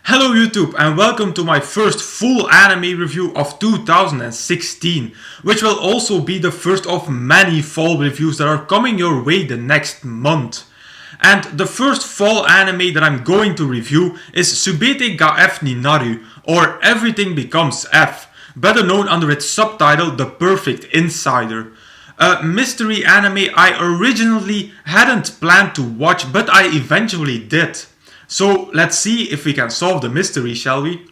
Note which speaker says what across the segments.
Speaker 1: Hello YouTube and welcome to my first full anime review of 2016, which will also be the first of many fall reviews that are coming your way the next month. And the first fall anime that I'm going to review is Subete ga F ni Naru, or Everything Becomes F, better known under its subtitle The Perfect Insider. A mystery anime I originally hadn't planned to watch, but I eventually did. So let's see if we can solve the mystery, shall we?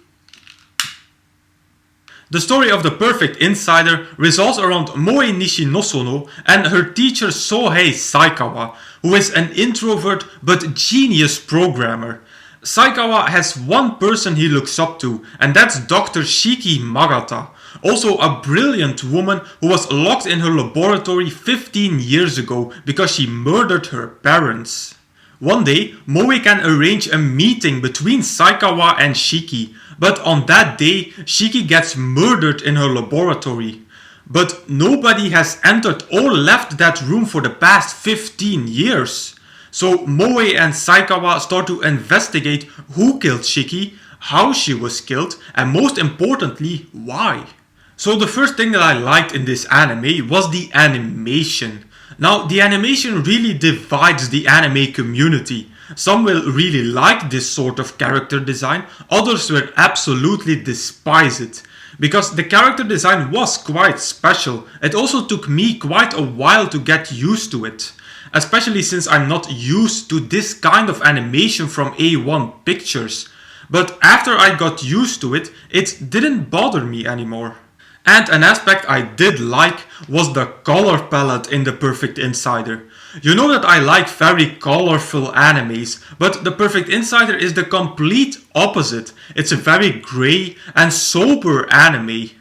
Speaker 1: The story of The Perfect Insider revolves around Moe Nishinosono and her teacher Sohei Saikawa, who is an introvert but genius programmer. Saikawa has one person he looks up to, and that's Dr. Shiki Magata, also a brilliant woman who was locked in her laboratory 15 years ago because she murdered her parents. One day, Moe can arrange a meeting between Saikawa and Shiki, but on that day, Shiki gets murdered in her laboratory. But nobody has entered or left that room for the past 15 years. So Moe and Saikawa start to investigate who killed Shiki, how she was killed, and most importantly, why. So the first thing that I liked in this anime was the animation. Now, the animation really divides the anime community. Some will really like this sort of character design, others will absolutely despise it. Because the character design was quite special, it also took me quite a while to get used to it. Especially since I'm not used to this kind of animation from A1 Pictures. But after I got used to it, it didn't bother me anymore. And an aspect I did like was the color palette in The Perfect Insider. You know that I like very colorful animes, but The Perfect Insider is the complete opposite. It's a very grey and sober anime.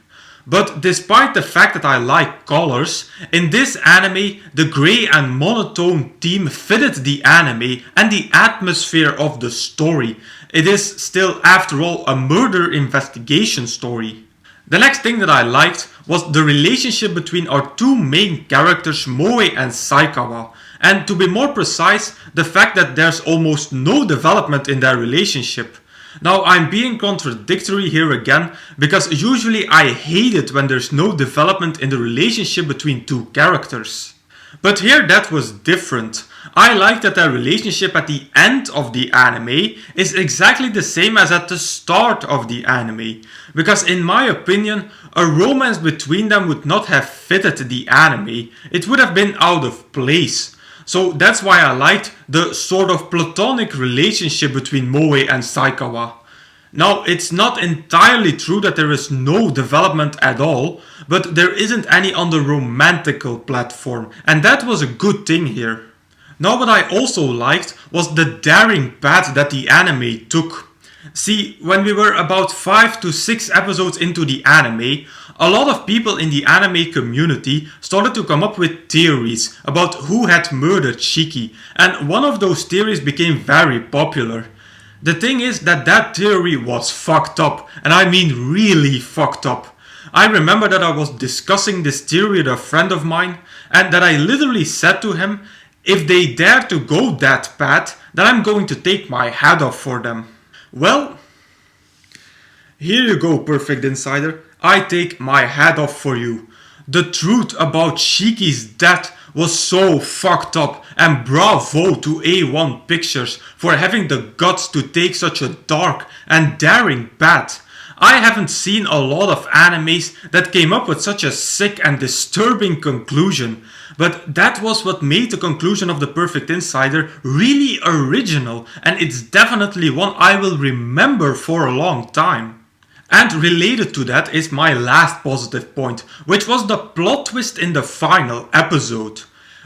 Speaker 1: But despite the fact that I like colors, in this anime the grey and monotone theme fitted the anime and the atmosphere of the story. It is still, after all, a murder investigation story. The next thing that I liked was the relationship between our two main characters, Moe and Saikawa. And to be more precise, the fact that there's almost no development in their relationship. Now, I'm being contradictory here again, because usually I hate it when there's no development in the relationship between two characters. But here that was different. I like that their relationship at the end of the anime is exactly the same as at the start of the anime. Because in my opinion, a romance between them would not have fitted the anime. It would have been out of place. So that's why I liked the sort of platonic relationship between Moe and Saikawa. Now, it's not entirely true that there is no development at all, but there isn't any on the romantical platform, and that was a good thing here. Now, what I also liked was the daring path that the anime took. See, when we were about 5 to 6 episodes into the anime, a lot of people in the anime community started to come up with theories about who had murdered Shiki, and one of those theories became very popular. The thing is that that theory was fucked up, and I mean really fucked up. I remember that I was discussing this theory with a friend of mine, and that I literally said to him, if they dare to go that path, then I'm going to take my hat off for them. Well, here you go, Perfect Insider. I take my hat off for you. The truth about Shiki's death was so fucked up, and bravo to A1 Pictures for having the guts to take such a dark and daring path. I haven't seen a lot of animes that came up with such a sick and disturbing conclusion, but that was what made the conclusion of The Perfect Insider really original, and it's definitely one I will remember for a long time. And related to that is my last positive point, which was the plot twist in the final episode.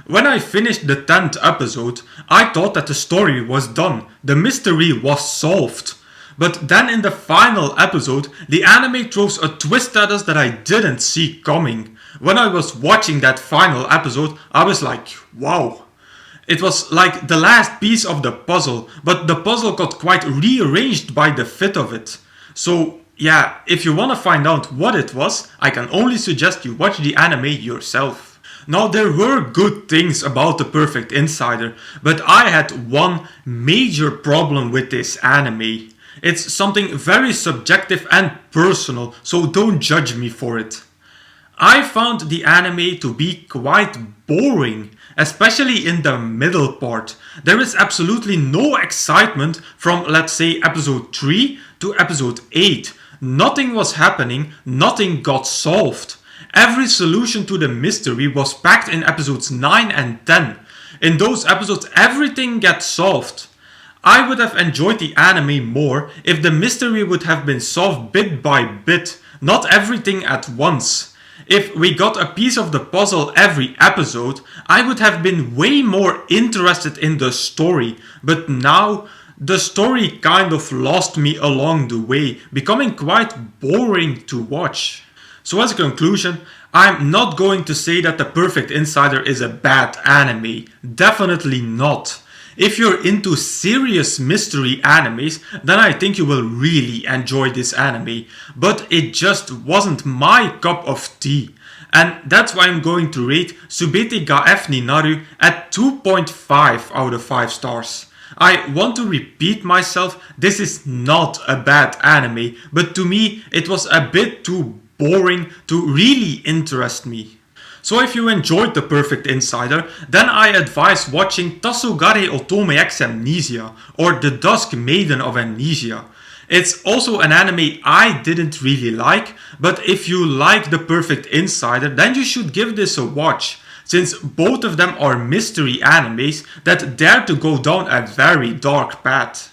Speaker 1: When I finished the 10th episode, I thought that the story was done, the mystery was solved. But then in the final episode, the anime throws a twist at us that I didn't see coming. When I was watching that final episode, I was like, wow. It was like the last piece of the puzzle, but the puzzle got quite rearranged by the fit of it. So yeah, if you want to find out what it was, I can only suggest you watch the anime yourself. Now, there were good things about The Perfect Insider, but I had one major problem with this anime. It's something very subjective and personal, so don't judge me for it. I found the anime to be quite boring, especially in the middle part. There is absolutely no excitement from, let's say, episode 3 to episode 8. Nothing was happening, nothing got solved. Every solution to the mystery was packed in episodes 9 and 10. In those episodes, everything gets solved. I would have enjoyed the anime more if the mystery would have been solved bit by bit, not everything at once. If we got a piece of the puzzle every episode, I would have been way more interested in the story, but now the story kind of lost me along the way, becoming quite boring to watch. So as a conclusion, I'm not going to say that The Perfect Insider is a bad anime. Definitely not. If you're into serious mystery animes, then I think you will really enjoy this anime. But it just wasn't my cup of tea. And that's why I'm going to rate Subete ga F ni Naru at 2.5 out of 5 stars. I want to repeat myself, this is not a bad anime, but to me it was a bit too boring to really interest me. So if you enjoyed The Perfect Insider, then I advise watching Tasogare Otome X Amnesia or The Dusk Maiden of Amnesia. It's also an anime I didn't really like, but if you like The Perfect Insider, then you should give this a watch, since both of them are mystery animes that dare to go down a very dark path.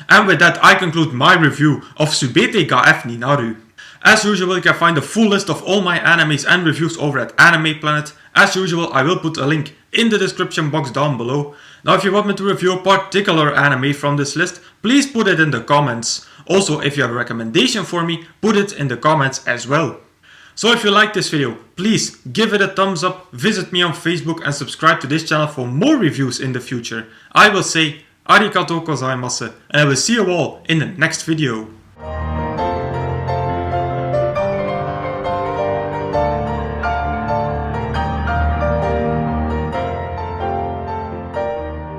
Speaker 1: And with that I conclude my review of Subete ga F ni Naru. As usual, you can find the full list of all my animes and reviews over at Anime Planet. As usual, I will put a link in the description box down below. Now if you want me to review a particular anime from this list, please put it in the comments. Also, if you have a recommendation for me, put it in the comments as well. So if you like this video, please give it a thumbs up, visit me on Facebook and subscribe to this channel for more reviews in the future. I will say arigatou gozaimasu and I will see you all in the next video.